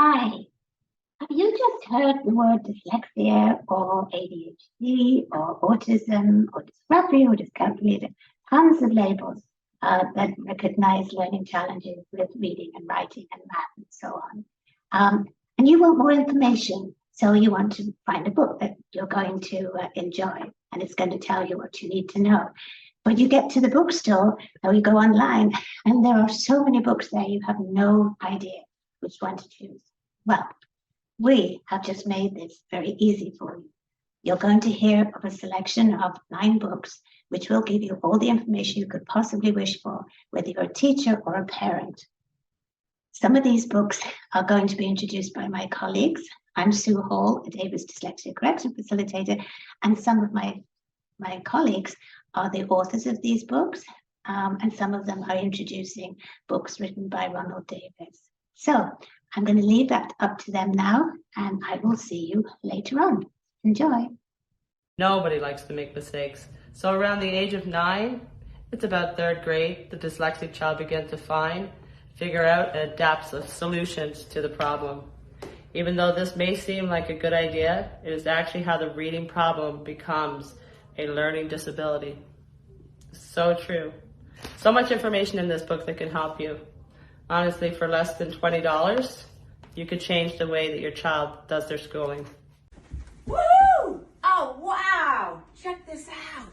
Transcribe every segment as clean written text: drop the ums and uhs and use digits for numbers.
Hi, have you just heard the word dyslexia or ADHD or autism or dysgraphia or dyscalculated? Tons of labels that recognize learning challenges with reading and writing and math and so on. And you want more information, so you want to find a book that you're going to enjoy, and it's going to tell you what you need to know. But you get to the bookstore or you go online, and there are so many books there, you have no idea which one to choose. Well, we have just made this very easy for you. You're going to hear of a selection of 9 books, which will give you all the information you could possibly wish for, whether you're a teacher or a parent. Some of these books are going to be introduced by my colleagues. I'm Sue Hall, a Davis Dyslexia Correction Facilitator, and some of my colleagues are the authors of these books, and some of them are introducing books written by Ronald Davis. So I'm going to leave that up to them now, and I will see you later on. Enjoy. Nobody likes to make mistakes. So around the age of 9, it's about 3rd grade, the dyslexic child begins to figure out and adapt solutions to the problem. Even though this may seem like a good idea, it is actually how the reading problem becomes a learning disability. So true. So much information in this book that can help you. Honestly, for less than $20, you could change the way that your child does their schooling. Woo! Oh, wow! Check this out.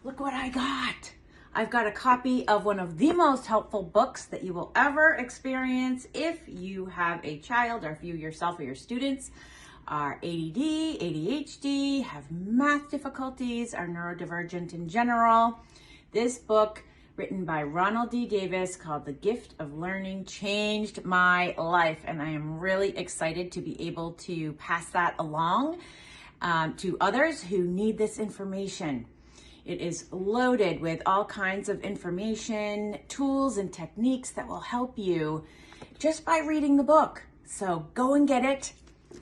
Look what I got. I've got a copy of one of the most helpful books that you will ever experience if you have a child, or if you yourself or your students are ADD, ADHD, have math difficulties, are neurodivergent in general. This book, written by Ronald D. Davis, called The Gift of Learning, changed my life, and I am really excited to be able to pass that along to others who need this information. It is loaded with all kinds of information, tools, and techniques that will help you just by reading the book. So go and get it,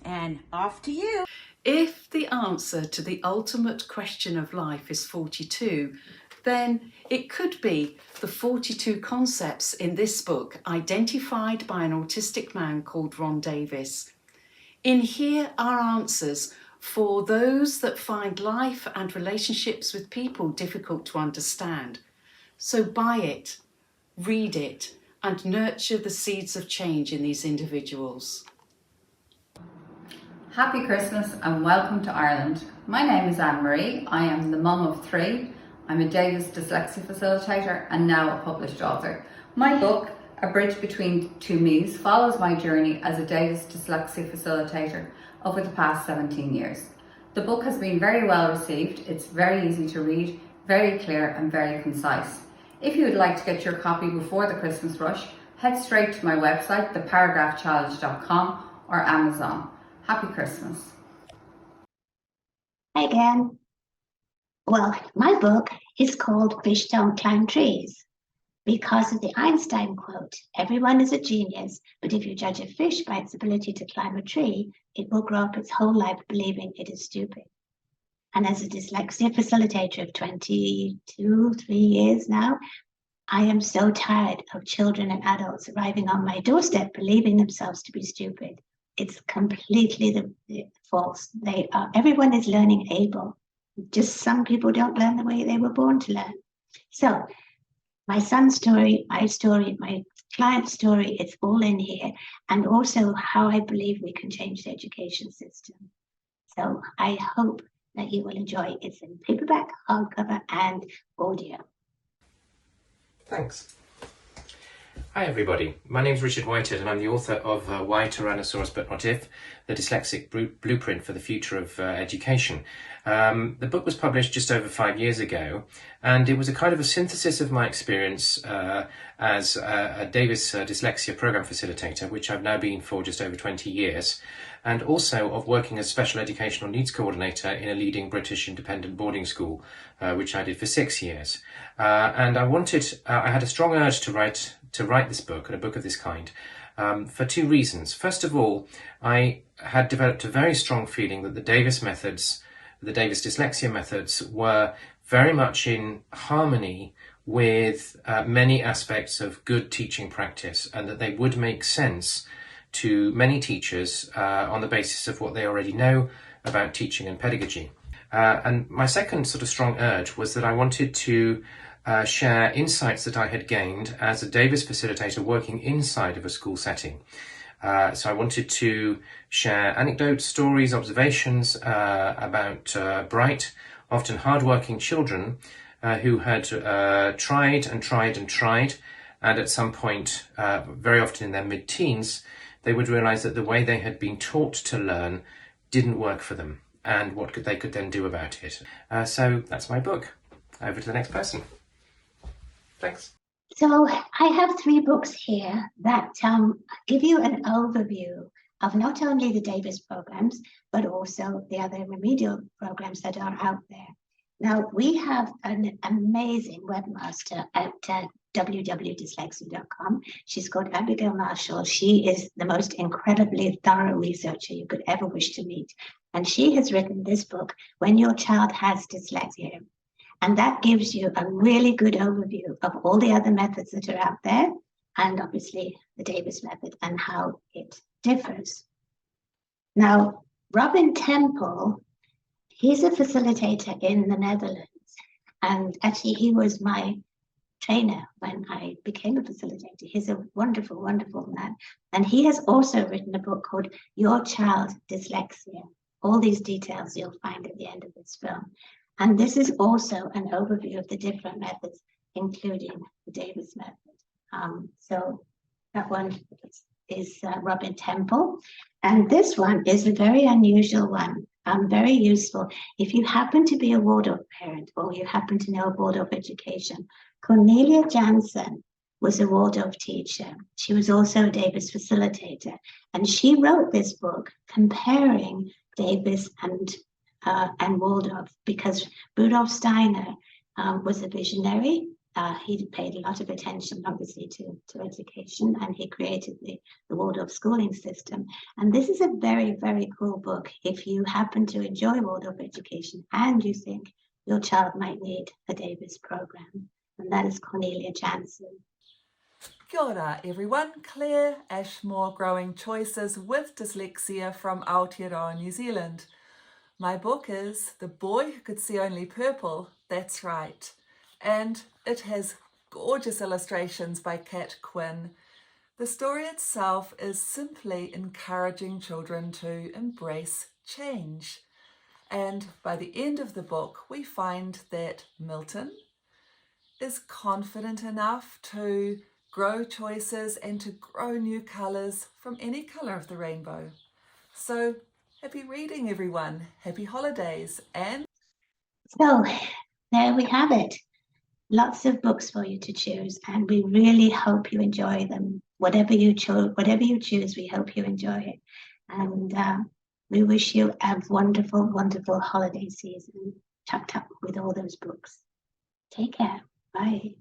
and off to you. If the answer to the ultimate question of life is 42, then it could be the 42 concepts in this book identified by an autistic man called Ron Davis. In here are answers for those that find life and relationships with people difficult to understand. So buy it, read it, and nurture the seeds of change in these individuals. Happy Christmas and welcome to Ireland. My name is Anne-Marie. I am the mum of 3. I'm a Davis Dyslexia Facilitator and now a published author. My book, A Bridge Between Two Me's, follows my journey as a Davis Dyslexia Facilitator over the past 17 years. The book has been very well received. It's very easy to read, very clear and very concise. If you would like to get your copy before the Christmas rush, head straight to my website, theparagraphchallenge.com or Amazon. Happy Christmas. Hi again. Well, my book is called Fish Don't Climb Trees because of the Einstein quote, everyone is a genius, but if you judge a fish by its ability to climb a tree, it will grow up its whole life believing it is stupid. And as a dyslexia facilitator of 3 years now, I am so tired of children and adults arriving on my doorstep believing themselves to be stupid. It's completely false. Everyone is learning able. Just some people don't learn the way they were born to learn. So my son's story, my story, my client's story, it's all in here. And also how I believe we can change the education system. So I hope that you will enjoy it. It's in paperback, hardcover, and audio. Thanks. Hi everybody, my name is Richard Whitehead and I'm the author of Why Tyrannosaurus But Not If, the Dyslexic Blueprint for the Future of Education. The book was published just over 5 years ago, and it was a kind of a synthesis of my experience as a Davis Dyslexia Program Facilitator, which I've now been for just over 20 years, and also of working as Special Educational Needs Coordinator in a leading British independent boarding school, which I did for 6 years. And I had a strong urge to write this book, and a book of this kind, for 2 reasons. First of all, I had developed a very strong feeling that the Davis methods, the Davis dyslexia methods, were very much in harmony with many aspects of good teaching practice, and that they would make sense to many teachers on the basis of what they already know about teaching and pedagogy. And my second sort of strong urge was that I wanted to share insights that I had gained as a Davis facilitator working inside of a school setting. So I wanted to share anecdotes, stories, observations about bright, often hardworking children who had tried and tried and tried, and at some point, very often in their mid-teens, they would realise that the way they had been taught to learn didn't work for them, and what they could then do about it. So that's my book. Over to the next person. Thanks. So I have 3 books here that give you an overview of not only the Davis programs, but also the other remedial programs that are out there. Now, we have an amazing webmaster at www.dyslexia.com. She's called Abigail Marshall. She is the most incredibly thorough researcher you could ever wish to meet. And she has written this book, When Your Child Has Dyslexia. And that gives you a really good overview of all the other methods that are out there, and obviously the Davis method and how it differs. Now, Robin Temple, he's a facilitator in the Netherlands. And actually, he was my trainer when I became a facilitator. He's a wonderful, wonderful man. And he has also written a book called Your Child Dyslexia. All these details you'll find at the end of this film. And this is also an overview of the different methods, including the Davis method. So that one is Robin Temple. And this one is a very unusual one, very useful. If you happen to be a Waldorf parent or you happen to know Waldorf education, Cornelia Jansen was a Waldorf teacher. She was also a Davis facilitator. And she wrote this book comparing Davis and Waldorf, because Rudolf Steiner was a visionary. He paid a lot of attention, obviously, to education, and he created the Waldorf schooling system. And this is a very, very cool book if you happen to enjoy Waldorf education and you think your child might need a Davis program. And that is Cornelia Jansen. Kia ora everyone, Claire Ashmore, Growing Choices with Dyslexia from Aotearoa, New Zealand. My book is The Boy Who Could See Only Purple, that's right. And it has gorgeous illustrations by Kat Quinn. The story itself is simply encouraging children to embrace change. And by the end of the book, we find that Milton is confident enough to grow choices and to grow new colours from any colour of the rainbow. So happy reading, everyone. Happy holidays. And so there we have it. Lots of books for you to choose, and we really hope you enjoy them. Whatever you choose, we hope you enjoy it. And we wish you a wonderful, wonderful holiday season, tucked up with all those books. Take care. Bye.